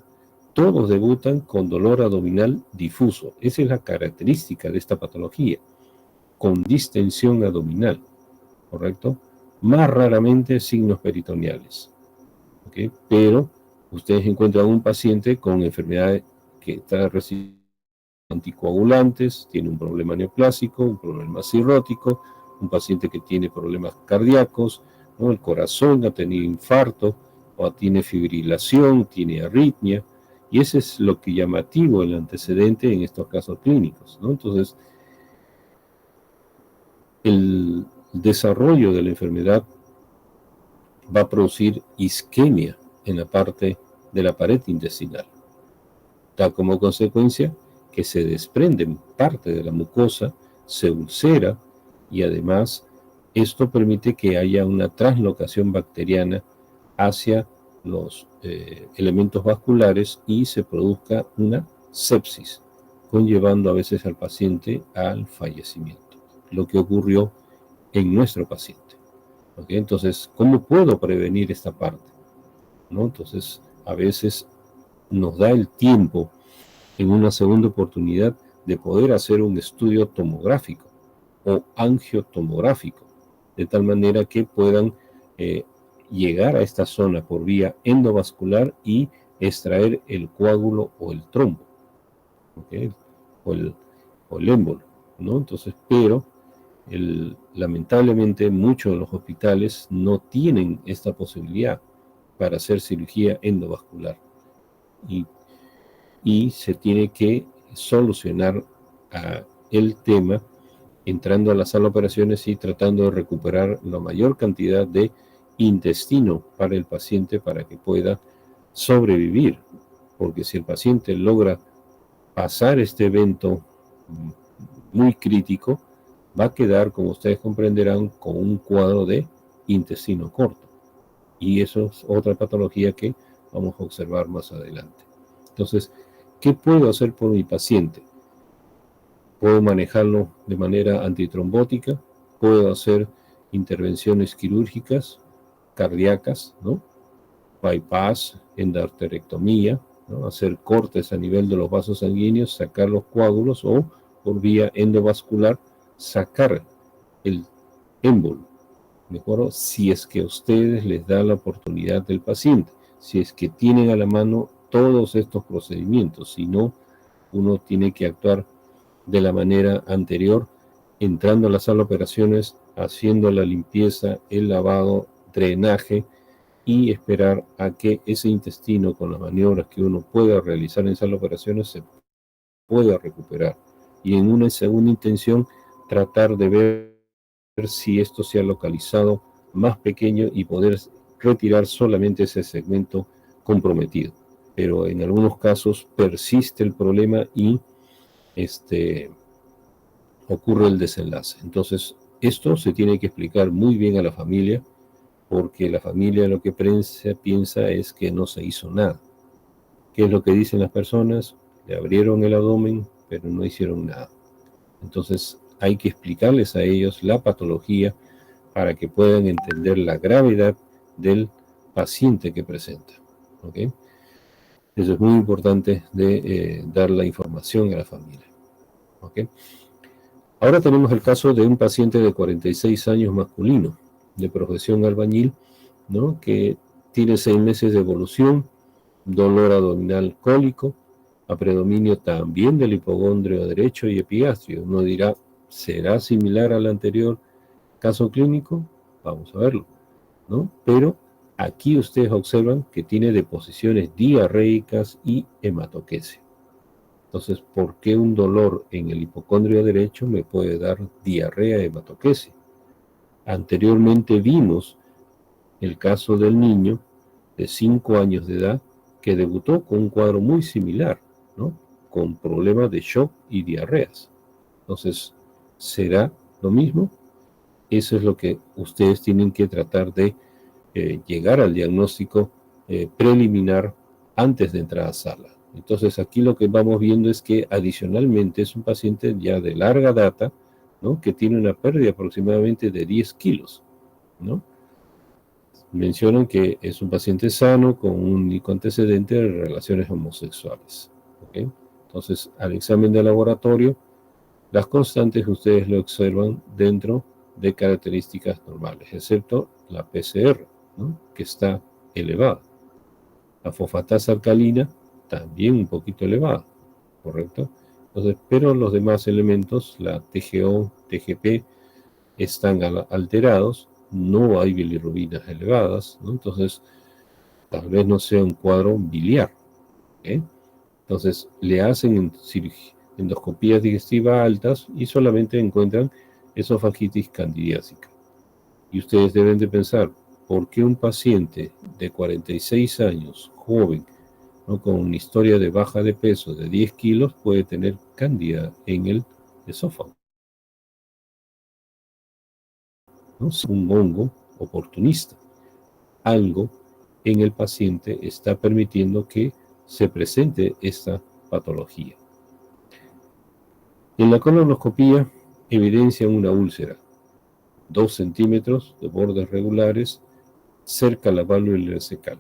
todos debutan con dolor abdominal difuso. Esa es la característica de esta patología, con distensión abdominal, ¿correcto? Más raramente signos peritoneales, ¿ok? Pero ustedes encuentran un paciente con enfermedad que está recibiendo anticoagulantes, tiene un problema neoplásico, un problema cirrótico, un paciente que tiene problemas cardíacos, ¿no?, el corazón ha tenido infarto, o tiene fibrilación, tiene arritmia, y ese es lo que llamativo, el antecedente en estos casos clínicos, ¿no? Entonces, el desarrollo de la enfermedad va a producir isquemia en la parte de la pared intestinal, da como consecuencia que se desprende parte de la mucosa, se ulcera y además esto permite que haya una translocación bacteriana hacia los elementos vasculares y se produzca una sepsis, conllevando a veces al paciente al fallecimiento, lo que ocurrió en nuestro paciente. ¿Okay? Entonces, ¿cómo puedo prevenir esta parte? ¿No? Entonces, a veces nos da el tiempo en una segunda oportunidad de poder hacer un estudio tomográfico o angiotomográfico, de tal manera que puedan llegar a esta zona por vía endovascular y extraer el coágulo o el trombo, ¿okay? o el émbolo, ¿no? Entonces, pero lamentablemente muchos de los hospitales no tienen esta posibilidad para hacer cirugía endovascular y, y se tiene que solucionar el tema entrando a la sala de operaciones y tratando de recuperar la mayor cantidad de intestino para el paciente para que pueda sobrevivir, porque si el paciente logra pasar este evento muy crítico, va a quedar, como ustedes comprenderán, con un cuadro de intestino corto. Y eso es otra patología que vamos a observar más adelante. Entonces, ¿qué puedo hacer por mi paciente? Puedo manejarlo de manera antitrombótica, puedo hacer intervenciones quirúrgicas, cardíacas, ¿no? Bypass, endarterectomía, ¿no? Hacer cortes a nivel de los vasos sanguíneos, sacar los coágulos o por vía endovascular sacar el émbolo, mejor si es que a ustedes les da la oportunidad del paciente, si es que tienen a la mano todos estos procedimientos, si no, uno tiene que actuar de la manera anterior, entrando a la sala de operaciones, haciendo la limpieza, el lavado, drenaje y esperar a que ese intestino con las maniobras que uno pueda realizar en sala de operaciones se pueda recuperar. Y en una segunda intención, tratar de ver si esto se ha localizado más pequeño y poder retirar solamente ese segmento comprometido. Pero en algunos casos persiste el problema y ocurre el desenlace. Entonces, esto se tiene que explicar muy bien a la familia, porque la familia lo que piensa es que no se hizo nada. ¿Qué es lo que dicen las personas? Le abrieron el abdomen, pero no hicieron nada. Entonces, hay que explicarles a ellos la patología para que puedan entender la gravedad del paciente que presenta. ¿Okay? Eso es muy importante de dar la información a la familia. ¿Okay? Ahora tenemos el caso de un paciente de 46 años masculino, de profesión albañil, ¿no? Que tiene 6 meses de evolución, dolor abdominal cólico, a predominio también del hipocondrio derecho y epigastrio. Uno dirá, ¿será similar al anterior caso clínico? Vamos a verlo, ¿no? Pero aquí ustedes observan que tiene deposiciones diarreicas y hematoquesia. Entonces, ¿por qué un dolor en el hipocondrio derecho me puede dar diarrea y hematoquesia? Anteriormente vimos el caso del niño de 5 años de edad que debutó con un cuadro muy similar, ¿no? Con problemas de shock y diarreas. Entonces, ¿será lo mismo? Eso es lo que ustedes tienen que tratar de llegar al diagnóstico preliminar antes de entrar a sala. Entonces, aquí lo que vamos viendo es que adicionalmente es un paciente ya de larga data, ¿no? Que tiene una pérdida aproximadamente de 10 kilos, ¿no? Mencionan que es un paciente sano con un único antecedente de relaciones homosexuales. ¿Okay? Entonces, al examen de laboratorio, las constantes ustedes lo observan dentro de características normales, excepto la PCR, ¿no? Que está elevada. La fosfatasa alcalina también un poquito elevada, ¿correcto? Entonces, pero los demás elementos, la TGO, TGP, están alterados, no hay bilirrubinas elevadas, ¿no? Entonces, tal vez no sea un cuadro biliar. ¿Eh? Entonces, le hacen endoscopías digestivas altas y solamente encuentran esofagitis candidiásica. Y ustedes deben de pensar, ¿por qué un paciente de 46 años, joven, ¿no? Con una historia de baja de peso de 10 kilos puede tener cándida en el esófago? ¿No? Es un hongo oportunista. Algo en el paciente está permitiendo que se presente esta patología. En la colonoscopía evidencia una úlcera, 2 centímetros de bordes regulares cerca a la válvula ileocecal,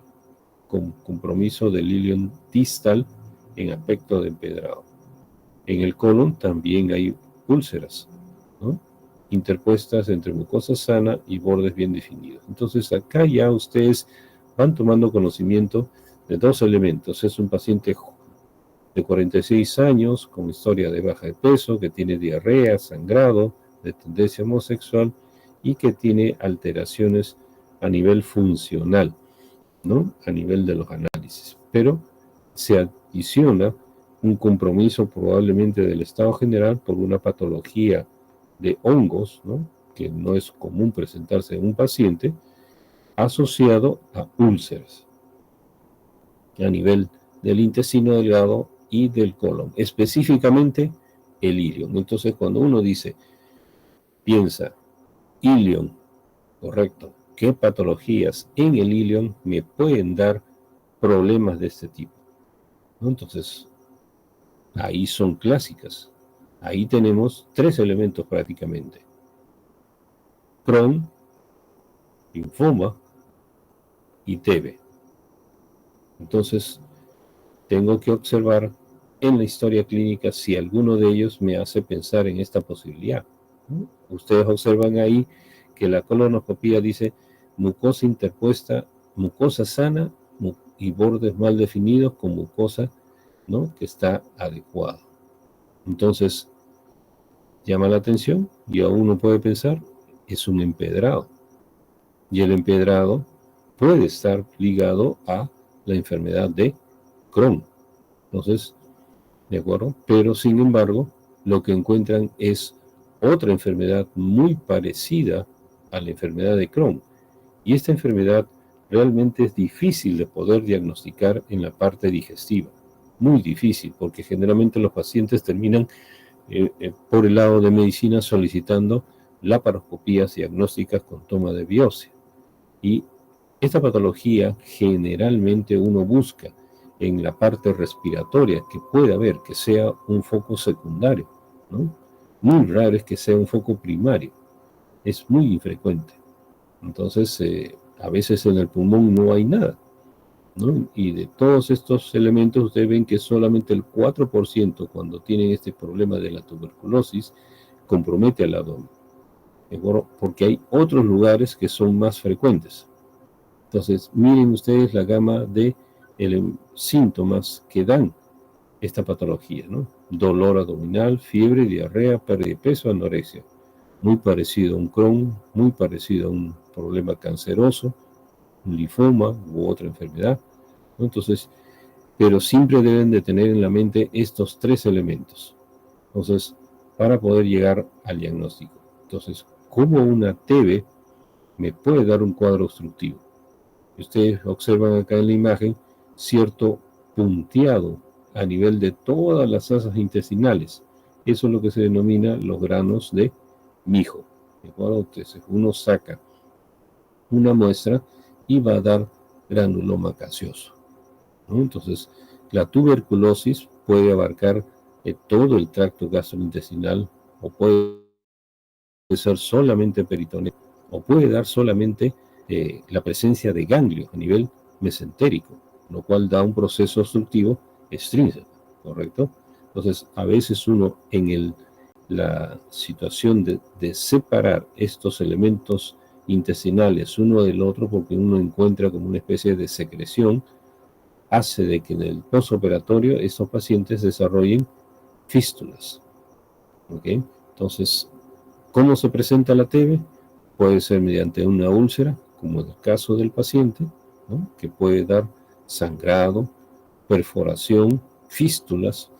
con compromiso del ilion distal en aspecto de empedrado. En el colon también hay úlceras, ¿no? Interpuestas entre mucosa sana y bordes bien definidos. Entonces acá ya ustedes van tomando conocimiento de 2 elementos. Es un paciente de 46 años, con historia de baja de peso, que tiene diarrea, sangrado, de tendencia homosexual y que tiene alteraciones a nivel funcional, ¿no? A nivel de los análisis. Pero se adiciona un compromiso probablemente del estado general por una patología de hongos, ¿no? Que no es común presentarse en un paciente, asociado a úlceras a nivel del intestino delgado y del colon, específicamente el ilion. Entonces, cuando uno dice, piensa, ilion, correcto, ¿qué patologías en el ilion me pueden dar problemas de este tipo? Entonces, ahí son clásicas. Ahí tenemos 3 elementos prácticamente. Crohn, linfoma y TB. Entonces, tengo que observar en la historia clínica si alguno de ellos me hace pensar en esta posibilidad. Ustedes observan ahí que la colonoscopía dice mucosa interpuesta, mucosa sana y bordes mal definidos con mucosa, ¿no?, que está adecuada. Entonces, llama la atención y a uno puede pensar, es un empedrado. Y el empedrado puede estar ligado a la enfermedad de Crohn. Entonces, ¿de acuerdo? Pero sin embargo, lo que encuentran es otra enfermedad muy parecida a la enfermedad de Crohn. Y esta enfermedad realmente es difícil de poder diagnosticar en la parte digestiva. Muy difícil, porque generalmente los pacientes terminan por el lado de medicina solicitando laparoscopías diagnósticas con toma de biopsia. Y esta patología generalmente uno busca en la parte respiratoria, que puede haber, que sea un foco secundario, ¿no? Muy raro es que sea un foco primario, es muy infrecuente. Entonces, a veces en el pulmón no hay nada, ¿no? Y de todos estos elementos, ustedes ven que solamente el 4% cuando tienen este problema de la tuberculosis compromete al abdomen, porque hay otros lugares que son más frecuentes. Entonces, miren ustedes la gama de síntomas que dan esta patología, ¿no? Dolor abdominal, fiebre, diarrea, pérdida de peso, anorexia. Muy parecido a un Crohn, muy parecido a un problema canceroso, un linfoma u otra enfermedad, ¿no? Entonces, pero siempre deben de tener en la mente estos 3 elementos. Entonces, para poder llegar al diagnóstico. Entonces, ¿cómo una TB me puede dar un cuadro obstructivo? Ustedes observan acá en la imagen cierto punteado a nivel de todas las asas intestinales. Eso es lo que se denomina los granos de mijo. Entonces uno saca una muestra y va a dar granuloma gaseoso, ¿no? Entonces, la tuberculosis puede abarcar todo el tracto gastrointestinal, o puede ser solamente peritoneo, o puede dar solamente la presencia de ganglios a nivel mesentérico, lo cual da un proceso obstructivo extrínseco, ¿correcto? Entonces, a veces uno en la situación de separar estos elementos intestinales uno del otro, porque uno encuentra como una especie de secreción, hace de que en el postoperatorio estos pacientes desarrollen fístulas, ¿ok? Entonces, ¿cómo se presenta la TB? Puede ser mediante una úlcera, como en el caso del paciente, ¿no?, que puede dar sangrado, perforación, fístulas,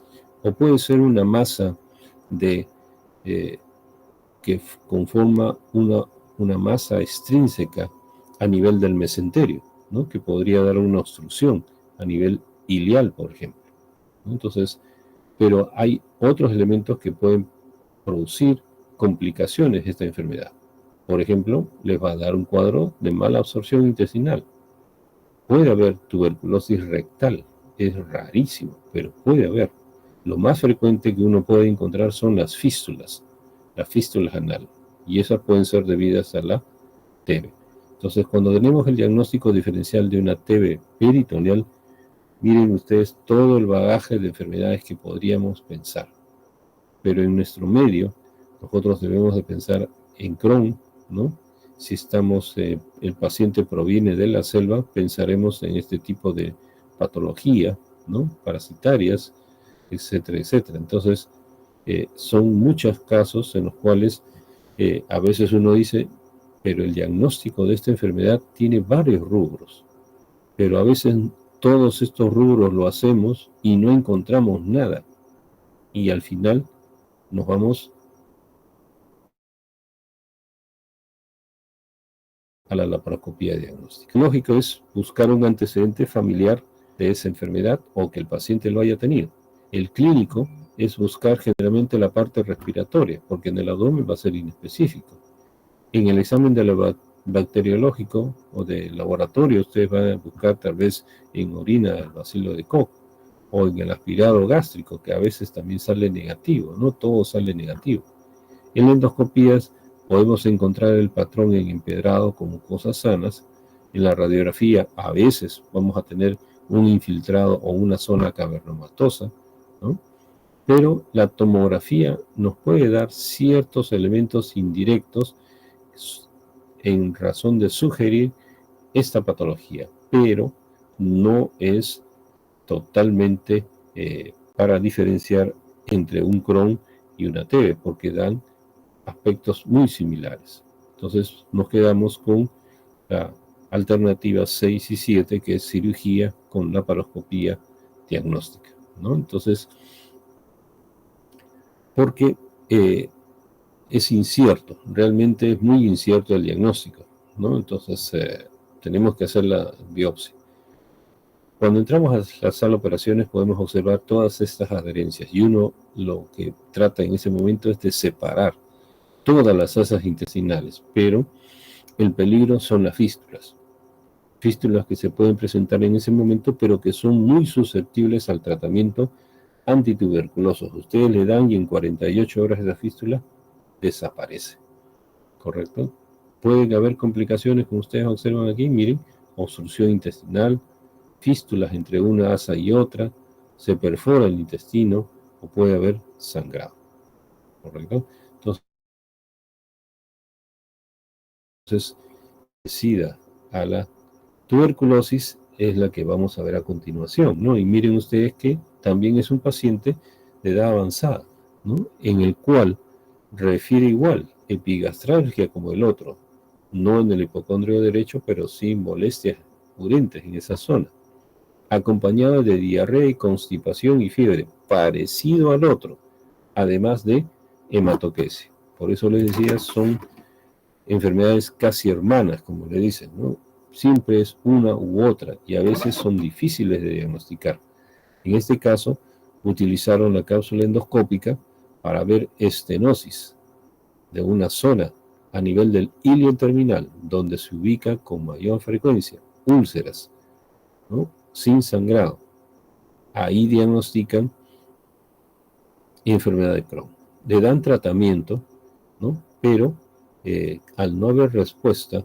o puede ser una masa de, que conforma una masa extrínseca a nivel del mesenterio, ¿no?, que podría dar una obstrucción a nivel ilial, por ejemplo, ¿no? Entonces, pero hay otros elementos que pueden producir complicaciones de esta enfermedad. Por ejemplo, les va a dar un cuadro de mala absorción intestinal. Puede haber tuberculosis rectal, es rarísimo, pero puede haber. Lo más frecuente que uno puede encontrar son las fístulas anales, y esas pueden ser debidas a la TB. Entonces, cuando tenemos el diagnóstico diferencial de una TB peritoneal, miren ustedes todo el bagaje de enfermedades que podríamos pensar. Pero en nuestro medio, nosotros debemos de pensar en Crohn, ¿no? Si el paciente proviene de la selva, pensaremos en este tipo de patología, ¿no? Parasitarias, etcétera, etcétera. Entonces, son muchos casos en los cuales a veces uno dice, pero el diagnóstico de esta enfermedad tiene varios rubros, pero a veces todos estos rubros lo hacemos y no encontramos nada. Y al final nos vamos a la laparoscopía diagnóstica. Lo lógico es buscar un antecedente familiar de esa enfermedad o que el paciente lo haya tenido. El clínico es buscar generalmente la parte respiratoria, porque en el abdomen va a ser inespecífico. En el examen de bacteriológico o de laboratorio, ustedes van a buscar tal vez en orina el bacilo de Koch o en el aspirado gástrico, que a veces también sale negativo, no todo sale negativo. En endoscopías podemos encontrar el patrón en empedrado como cosas sanas. En la radiografía a veces vamos a tener un infiltrado o una zona cavernomatosa, ¿no? Pero la tomografía nos puede dar ciertos elementos indirectos en razón de sugerir esta patología, pero no es totalmente para diferenciar entre un Crohn y una TB, porque dan aspectos muy similares. Entonces nos quedamos con la alternativa 6 y 7, que es cirugía con laparoscopía diagnóstica, ¿no? Entonces, porque es incierto, realmente es muy incierto el diagnóstico, ¿no? Entonces tenemos que hacer la biopsia. Cuando entramos a la sala de operaciones podemos observar todas estas adherencias y uno lo que trata en ese momento es de separar todas las asas intestinales, pero el peligro son las fístulas. Fístulas que se pueden presentar en ese momento, pero que son muy susceptibles al tratamiento antituberculoso. Ustedes le dan y en 48 horas de la fístula desaparece, ¿correcto? Pueden haber complicaciones, como ustedes observan aquí, miren, obstrucción intestinal, fístulas entre una asa y otra, se perfora el intestino o puede haber sangrado, ¿correcto? Entonces, parecida a la tuberculosis es la que vamos a ver a continuación, ¿no? Y miren ustedes que también es un paciente de edad avanzada, ¿no? En el cual refiere igual epigastralgia como el otro, no en el hipocondrio derecho, pero sí molestias urentes en esa zona, acompañado de diarrea y constipación y fiebre, parecido al otro, además de hematoquesia. Por eso les decía, son enfermedades casi hermanas, como le dicen, ¿no? Siempre es una u otra y a veces son difíciles de diagnosticar. En este caso, utilizaron la cápsula endoscópica para ver estenosis de una zona a nivel del ilion terminal, donde se ubica con mayor frecuencia úlceras, ¿no? Sin sangrado. Ahí diagnostican enfermedad de Crohn. Le dan tratamiento, ¿no? Pero al no haber respuesta,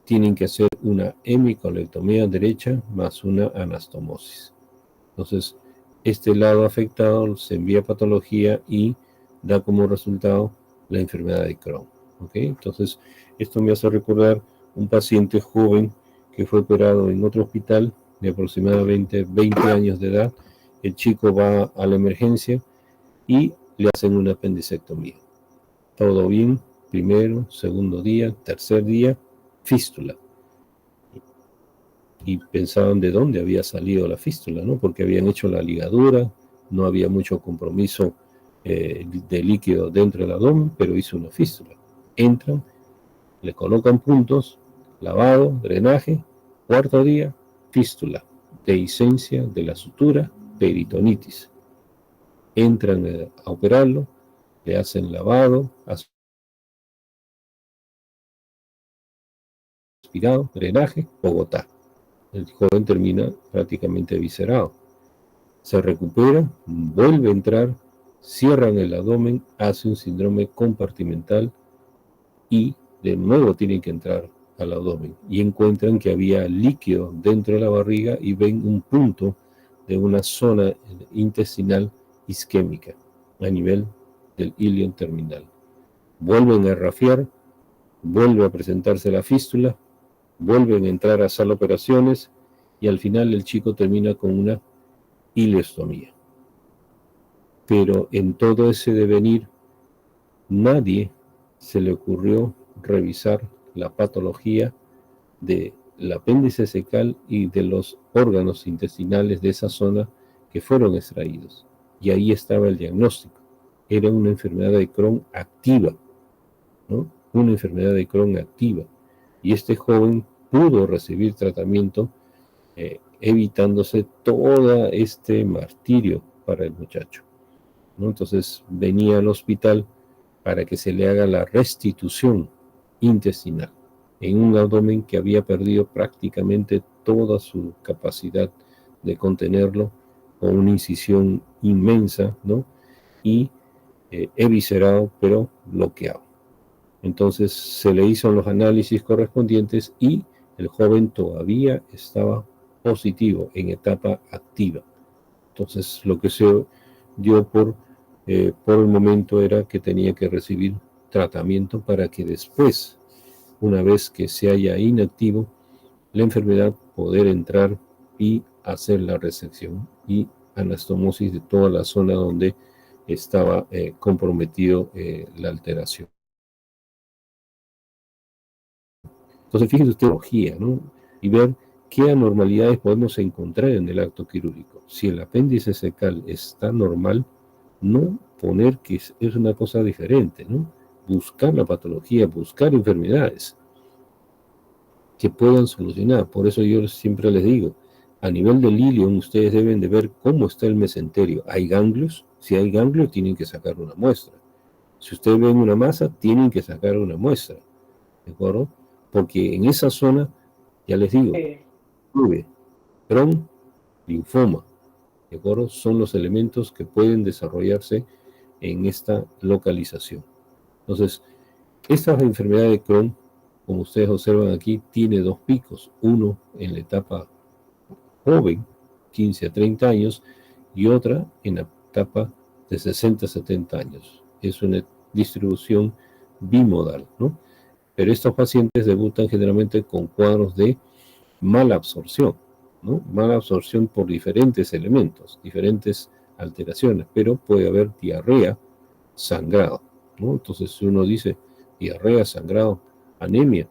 tienen que hacer una hemicolectomía derecha más una anastomosis. Entonces, este lado afectado se envía a patología y da como resultado la enfermedad de Crohn. ¿Okay? Entonces, esto me hace recordar un paciente joven que fue operado en otro hospital de aproximadamente 20 años de edad. El chico va a la emergencia y le hacen una apendicectomía. Todo bien, primero, segundo día, tercer día, fístula. Y pensaban de dónde había salido la fístula, ¿no? Porque habían hecho la ligadura, no había mucho compromiso de líquido dentro del abdomen, pero hizo una fístula. Entran, le colocan puntos, lavado, drenaje, cuarto día, fístula, dehiscencia de la sutura, peritonitis. Entran a operarlo, le hacen lavado, aspirado, drenaje, Bogotá. El joven termina prácticamente viscerado. Se recupera, vuelve a entrar, cierran el abdomen, hace un síndrome compartimental y de nuevo tienen que entrar al abdomen y encuentran que había líquido dentro de la barriga y ven un punto de una zona intestinal isquémica a nivel del ilion terminal. Vuelven a rafiar, vuelve a presentarse la fístula, vuelven a entrar a sala de operaciones y al final el chico termina con una ileostomía. Pero en todo ese devenir, nadie se le ocurrió revisar la patología del apéndice cecal y de los órganos intestinales de esa zona que fueron extraídos. Y ahí estaba el diagnóstico. Era una enfermedad de Crohn activa, ¿no? Una enfermedad de Crohn activa. Y este joven pudo recibir tratamiento evitándose todo este martirio para el muchacho, ¿no? Entonces venía al hospital para que se le haga la restitución intestinal en un abdomen que había perdido prácticamente toda su capacidad de contenerlo, con una incisión inmensa, ¿no? Y eviscerado, pero bloqueado. Entonces se le hizo los análisis correspondientes y el joven todavía estaba positivo en etapa activa. Entonces lo que se dio por el momento era que tenía que recibir tratamiento para que después, una vez que se haya inactivo la enfermedad, poder entrar y hacer la resección y anastomosis de toda la zona donde estaba comprometido la alteración. Entonces, fíjese usted, ¿no? Y ver qué anormalidades podemos encontrar en el acto quirúrgico. Si el apéndice cecal está normal, no poner que es una cosa diferente, ¿no? Buscar la patología, buscar enfermedades que puedan solucionar. Por eso yo siempre les digo, a nivel del ilion, ustedes deben de ver cómo está el mesenterio. ¿Hay ganglios? Si hay ganglios, tienen que sacar una muestra. Si ustedes ven una masa, tienen que sacar una muestra. ¿De acuerdo? Porque en esa zona, ya les digo, Crohn, linfoma, ¿de acuerdo? Son los elementos que pueden desarrollarse en esta localización. Entonces, esta enfermedad de Crohn, como ustedes observan aquí, tiene dos picos, uno en la etapa joven, 15 a 30 años, y otra en la etapa de 60 a 70 años. Es una distribución bimodal, ¿no? Pero estos pacientes debutan generalmente con cuadros de mala absorción, ¿no? Mala absorción por diferentes elementos, diferentes alteraciones, pero puede haber diarrea, sangrado, ¿no? Entonces, si uno dice diarrea, sangrado, anemia,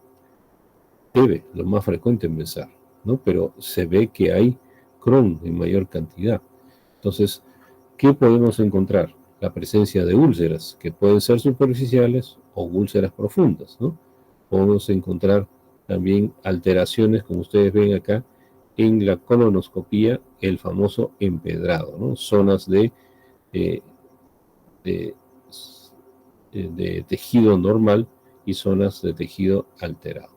debe, lo más frecuente en pensar, ¿no? Pero se ve que hay Crohn en mayor cantidad. Entonces, ¿qué podemos encontrar? La presencia de úlceras, que pueden ser superficiales o úlceras profundas, ¿no? Podemos encontrar también alteraciones, como ustedes ven acá, en la colonoscopía, el famoso empedrado, ¿no? Zonas de tejido normal y zonas de tejido alterado.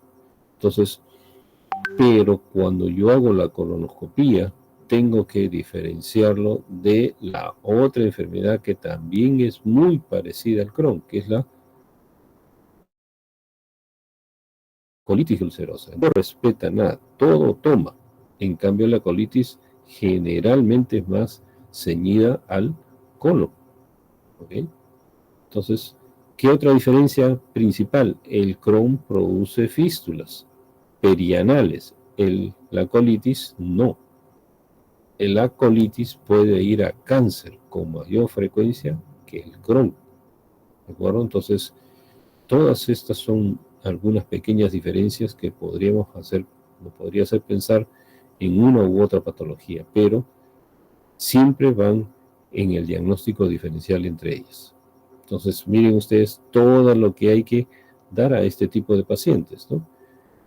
Entonces, pero cuando yo hago la colonoscopía, tengo que diferenciarlo de la otra enfermedad que también es muy parecida al Crohn, que es la colitis ulcerosa. No respeta nada, todo toma. En cambio, la colitis generalmente es más ceñida al colon. ¿Okay? Entonces, ¿qué otra diferencia principal? El Crohn produce fístulas perianales, la colitis no. La colitis puede ir a cáncer con mayor frecuencia que el Crohn. ¿De acuerdo? Entonces, todas estas son algunas pequeñas diferencias que podría hacer pensar en una u otra patología, pero siempre van en el diagnóstico diferencial entre ellas. Entonces, miren ustedes todo lo que hay que dar a este tipo de pacientes, ¿no?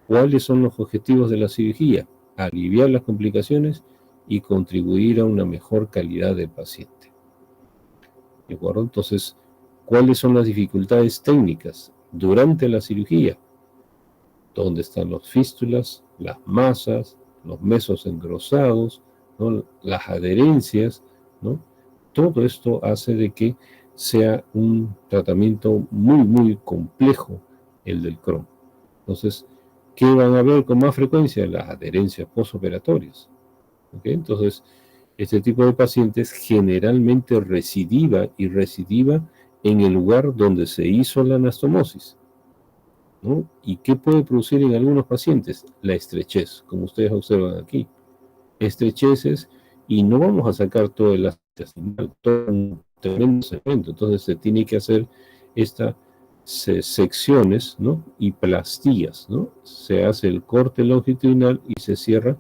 ¿Cuáles son los objetivos de la cirugía? Aliviar las complicaciones y contribuir a una mejor calidad del paciente. ¿De acuerdo? Entonces, ¿cuáles son las dificultades técnicas durante la cirugía? ¿Dónde están los fístulas, las masas, los mesos engrosados, ¿no? Las adherencias, ¿no? Todo esto hace de que sea un tratamiento muy, muy complejo el del Crohn. Entonces, ¿qué van a ver con más frecuencia? Las adherencias postoperatorias. ¿Okay? Entonces, este tipo de pacientes generalmente recidiva en el lugar donde se hizo la anastomosis, ¿no? ¿Y qué puede producir en algunos pacientes? La estrechez, como ustedes observan aquí, estrecheces y no vamos a sacar todo el ácido intestinal, todo un tremendo segmento. Entonces se tiene que hacer estas secciones, ¿no? Y plastías, ¿no? Se hace el corte longitudinal y se cierra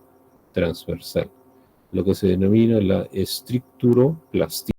transversal, lo que se denomina la estricturoplastia.